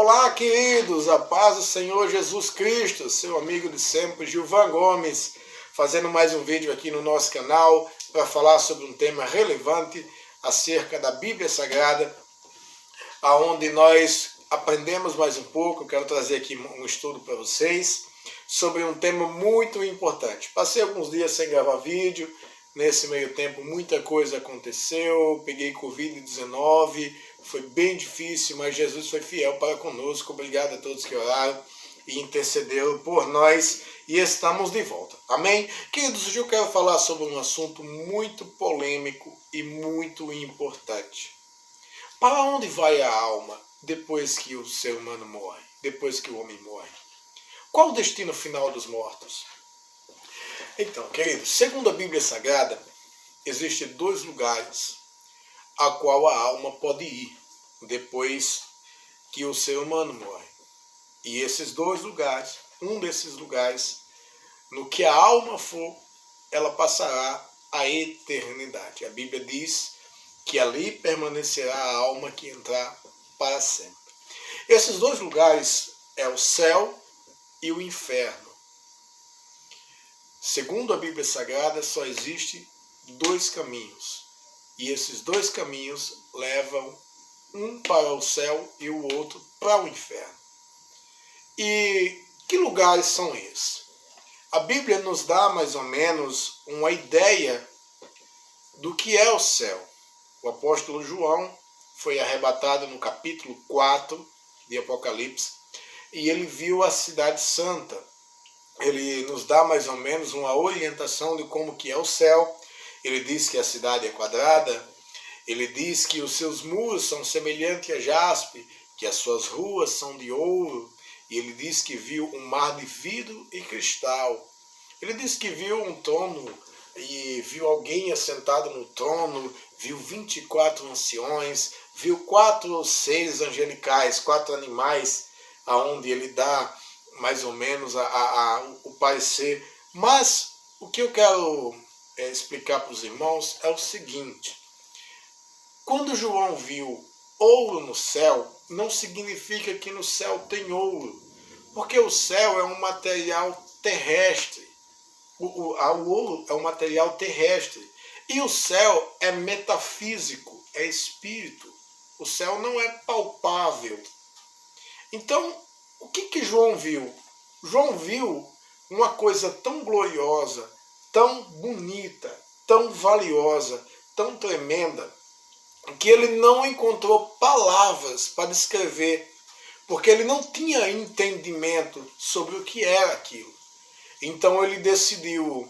Olá, queridos, a paz do Senhor Jesus Cristo, seu amigo de sempre, Gilvan Gomes, fazendo mais um vídeo aqui no nosso canal para falar sobre um tema relevante acerca da Bíblia Sagrada, aonde nós aprendemos mais um pouco. Quero trazer aqui um estudo para vocês sobre um tema muito importante. Passei alguns dias sem gravar vídeo, nesse meio tempo muita coisa aconteceu, peguei Covid-19, foi bem difícil, mas Jesus foi fiel para conosco. Obrigado a todos que oraram e intercederam por nós e estamos de volta. Amém? Queridos, hoje eu quero falar sobre um assunto muito polêmico e muito importante. Para onde vai a alma depois que o ser humano morre, depois que o homem morre? Qual o destino final dos mortos? Então, queridos, segundo a Bíblia Sagrada, existem dois lugares a qual a alma pode ir depois que o ser humano morre. E esses dois lugares, um desses lugares, no que a alma for, ela passará a eternidade. A Bíblia diz que ali permanecerá a alma que entrar para sempre. Esses dois lugares é o céu e o inferno. Segundo a Bíblia Sagrada, só existe dois caminhos. E esses dois caminhos levam um para o céu e o outro para o inferno. E que lugares são esses? A Bíblia nos dá mais ou menos uma ideia do que é o céu. O apóstolo João foi arrebatado no capítulo 4 de Apocalipse e ele viu a cidade santa. Ele nos dá mais ou menos uma orientação de como que é o céu. Ele diz que a cidade é quadrada. Ele diz que os seus muros são semelhantes a jaspe, que as suas ruas são de ouro. E ele diz que viu um mar de vidro e cristal. Ele diz que viu um trono e viu alguém assentado no trono, viu 24 anciões, viu 4 seres angelicais, 4 animais, aonde ele dá mais ou menos o parecer. Mas o que eu quero explicar para os irmãos é o seguinte: quando João viu ouro no céu, não significa que no céu tem ouro, porque o céu é um material terrestre. O ouro é um material terrestre e o céu é metafísico, é espírito. O céu não é palpável. Então, o que João viu? João viu uma coisa tão gloriosa, tão bonita, tão valiosa, tão tremenda, que ele não encontrou palavras para descrever, porque ele não tinha entendimento sobre o que era aquilo. Então ele decidiu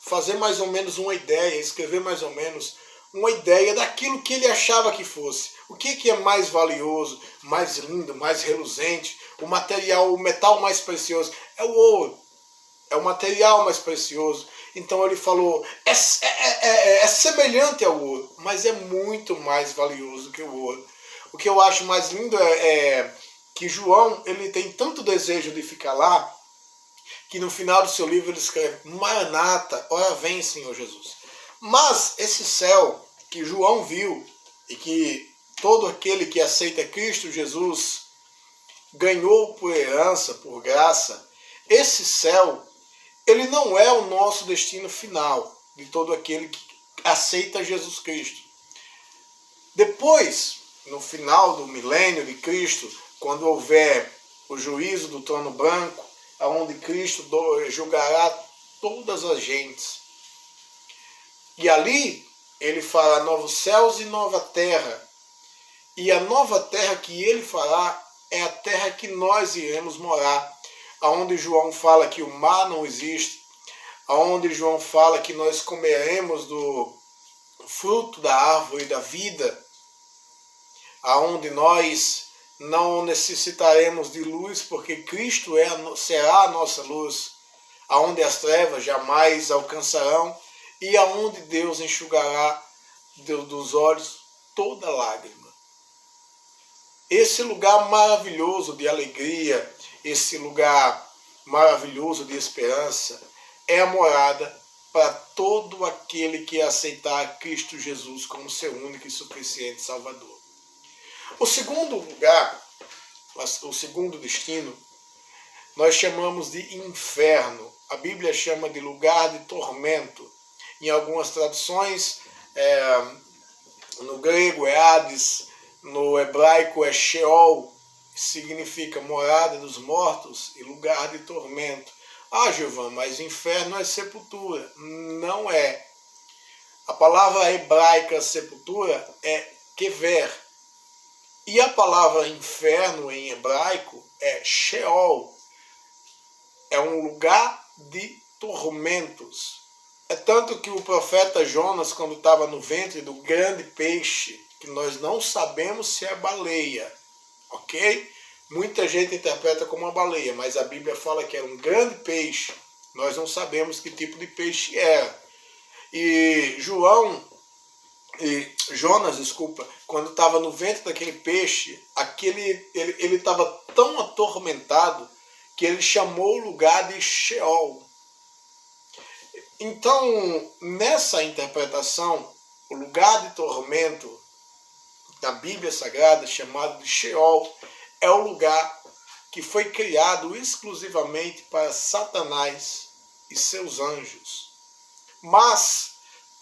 fazer mais ou menos uma ideia, escrever mais ou menos uma ideia daquilo que ele achava que fosse. O que é mais valioso, mais lindo, mais reluzente? O metal mais precioso é o ouro. É o material mais precioso. Então ele falou, é semelhante ao ouro, mas é muito mais valioso que o ouro. O que eu acho mais lindo é que João ele tem tanto desejo de ficar lá, que no final do seu livro ele escreve, Maranata, ora vem, Senhor Jesus. Mas esse céu que João viu e que todo aquele que aceita Cristo Jesus ganhou por herança, por graça, esse céu, ele não é o nosso destino final de todo aquele que aceita Jesus Cristo. Depois, no final do milênio de Cristo, quando houver o juízo do trono branco, onde Cristo julgará todas as gentes, e ali ele fará novos céus e nova terra. E a nova terra que ele fará é a terra que nós iremos morar. Aonde João fala que o mar não existe. Aonde João fala que nós comeremos do fruto da árvore da vida. Aonde nós não necessitaremos de luz, porque Cristo será a nossa luz. Aonde as trevas jamais alcançarão. E aonde Deus enxugará dos olhos toda lágrima. Esse lugar maravilhoso de alegria, esse lugar maravilhoso de esperança, é a morada para todo aquele que aceitar Cristo Jesus como seu único e suficiente Salvador. O segundo lugar o segundo destino, nós chamamos de inferno. A Bíblia chama de lugar de tormento. Em algumas traduções, no grego é Hades, no hebraico é Sheol, que significa morada dos mortos e lugar de tormento. Ah, Gilvan, mas inferno é sepultura. Não é. A palavra hebraica sepultura é kever. E a palavra inferno em hebraico é Sheol. É um lugar de tormentos. É tanto que o profeta Jonas, quando estava no ventre do grande peixe, que nós não sabemos se é baleia, ok? Muita gente interpreta como uma baleia, mas a Bíblia fala que era um grande peixe. Nós não sabemos que tipo de peixe era. E Jonas, quando estava no ventre daquele peixe, ele estava tão atormentado que ele chamou o lugar de Sheol. Então, nessa interpretação, o lugar de tormento da Bíblia Sagrada, chamado de Sheol, é o lugar que foi criado exclusivamente para Satanás e seus anjos. Mas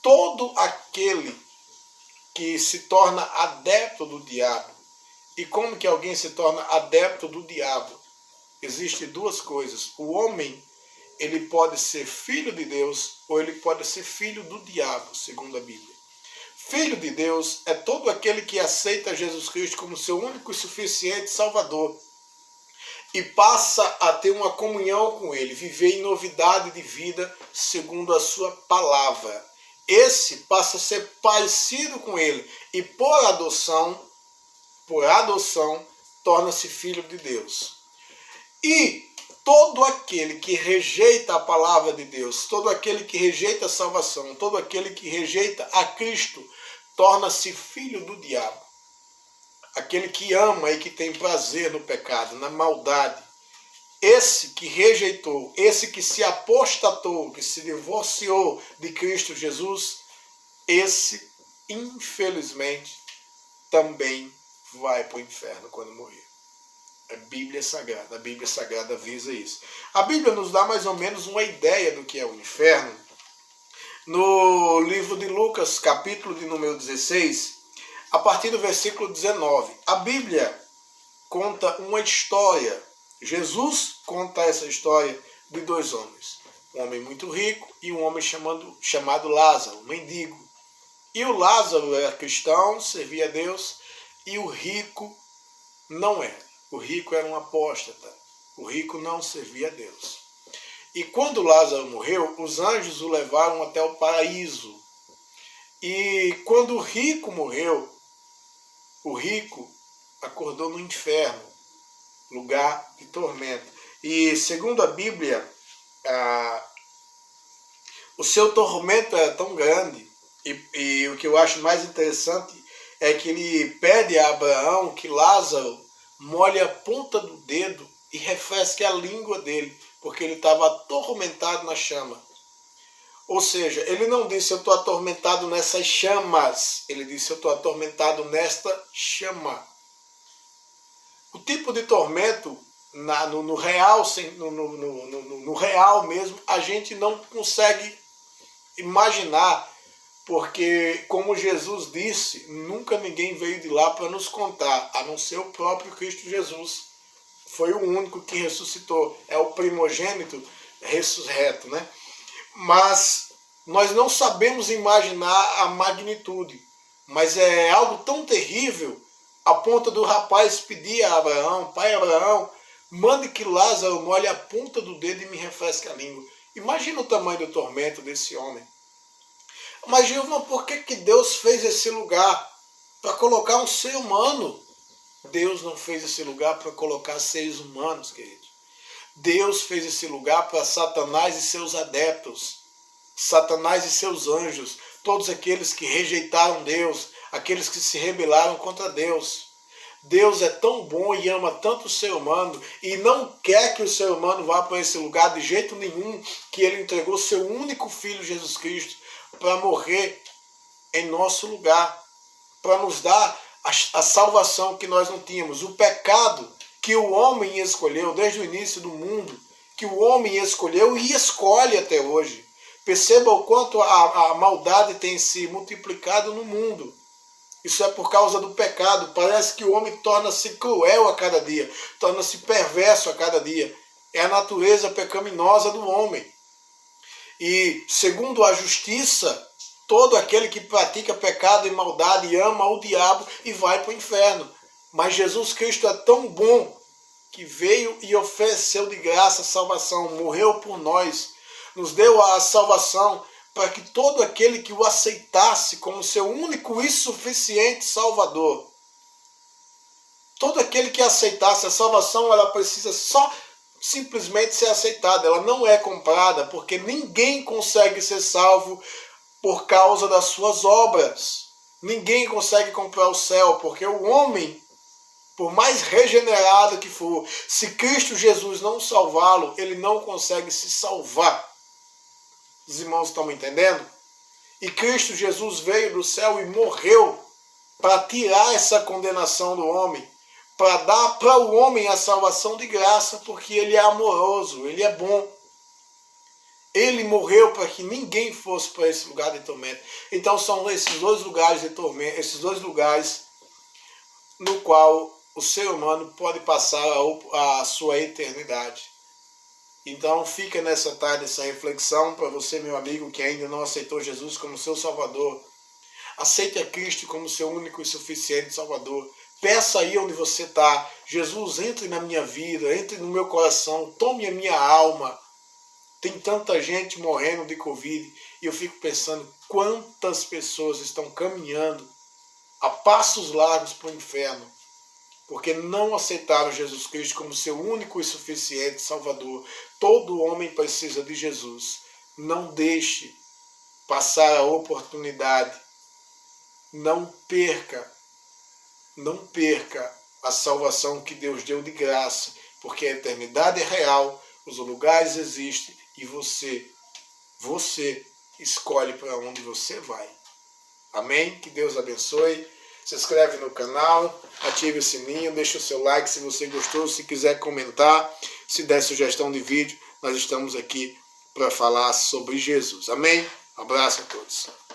todo aquele que se torna adepto do diabo, e como que alguém se torna adepto do diabo? Existem duas coisas. O homem, ele pode ser filho de Deus ou ele pode ser filho do diabo, segundo a Bíblia. Filho de Deus é todo aquele que aceita Jesus Cristo como seu único e suficiente Salvador e passa a ter uma comunhão com Ele, viver em novidade de vida segundo a sua palavra. Esse passa a ser parecido com Ele e por adoção, torna-se filho de Deus. E todo aquele que rejeita a palavra de Deus, todo aquele que rejeita a salvação, todo aquele que rejeita a Cristo, torna-se filho do diabo. Aquele que ama e que tem prazer no pecado, na maldade. Esse que rejeitou, esse que se apostatou, que se divorciou de Cristo Jesus, esse, infelizmente, também vai para o inferno quando morrer. É Bíblia Sagrada. A Bíblia Sagrada avisa isso. A Bíblia nos dá mais ou menos uma ideia do que é o inferno. No livro de Lucas, capítulo de número 16, a partir do versículo 19, a Bíblia conta uma história. Jesus conta essa história de dois homens. Um homem muito rico e um homem chamado Lázaro, um mendigo. E o Lázaro era cristão, servia a Deus, e o rico não era. O rico era um apóstata. O rico não servia a Deus. E quando Lázaro morreu, os anjos o levaram até o paraíso. E quando o rico morreu, o rico acordou no inferno, lugar de tormento. E segundo a Bíblia, o seu tormento era tão grande, e o que eu acho mais interessante é que ele pede a Abraão que Lázaro molhe a ponta do dedo e refresque a língua dele, porque ele estava atormentado na chama. Ou seja, ele não disse eu estou atormentado nessas chamas, ele disse eu estou atormentado nesta chama. O tipo de tormento no real mesmo, a gente não consegue imaginar, porque, como Jesus disse, nunca ninguém veio de lá para nos contar, a não ser o próprio Cristo Jesus. Foi o único que ressuscitou, é o primogênito ressurreto, né? Mas nós não sabemos imaginar a magnitude, mas é algo tão terrível, a ponto do rapaz pedir a Abraão, pai Abraão, mande que Lázaro molhe a ponta do dedo e me refresque a língua. Imagina o tamanho do tormento desse homem. Mas, Gilvan, por que Deus fez esse lugar? Para colocar um ser humano. Deus não fez esse lugar para colocar seres humanos, querido. Deus fez esse lugar para Satanás e seus adeptos. Satanás e seus anjos. Todos aqueles que rejeitaram Deus. Aqueles que se rebelaram contra Deus. Deus é tão bom e ama tanto o ser humano e não quer que o ser humano vá para esse lugar de jeito nenhum, que ele entregou seu único filho, Jesus Cristo, para morrer em nosso lugar, para nos dar a salvação que nós não tínhamos. O pecado que o homem escolheu desde o início do mundo, que o homem escolheu e escolhe até hoje. Perceba o quanto a maldade tem se multiplicado no mundo. Isso é por causa do pecado. Parece que o homem torna-se cruel a cada dia, torna-se perverso a cada dia. É a natureza pecaminosa do homem. E, segundo a justiça, todo aquele que pratica pecado e maldade ama o diabo e vai para o inferno. Mas Jesus Cristo é tão bom que veio e ofereceu de graça a salvação, morreu por nós, nos deu a salvação para que todo aquele que o aceitasse como seu único e suficiente Salvador, todo aquele que aceitasse a salvação, ela precisa só simplesmente ser aceitada, ela não é comprada, porque ninguém consegue ser salvo por causa das suas obras. Ninguém consegue comprar o céu, porque o homem, por mais regenerado que for, se Cristo Jesus não salvá-lo, ele não consegue se salvar. Os irmãos estão me entendendo? E Cristo Jesus veio do céu e morreu para tirar essa condenação do homem, para dar para o homem a salvação de graça, porque ele é amoroso, ele é bom. Ele morreu para que ninguém fosse para esse lugar de tormento. Então são esses dois lugares de tormento, esses dois lugares no qual o ser humano pode passar a sua eternidade. Então fica nessa tarde essa reflexão para você, meu amigo, que ainda não aceitou Jesus como seu Salvador. Aceite a Cristo como seu único e suficiente Salvador. Peça aí onde você está. Jesus, entre na minha vida, entre no meu coração, tome a minha alma. Tem tanta gente morrendo de Covid e eu fico pensando quantas pessoas estão caminhando a passos largos para o inferno, porque não aceitaram Jesus Cristo como seu único e suficiente Salvador. Todo homem precisa de Jesus. Não deixe passar a oportunidade. Não perca a salvação que Deus deu de graça, porque a eternidade é real, os lugares existem e você escolhe para onde você vai. Amém? Que Deus abençoe. Se inscreve no canal, ative o sininho, deixa o seu like se você gostou, se quiser comentar, se der sugestão de vídeo, nós estamos aqui para falar sobre Jesus. Amém? Um abraço a todos.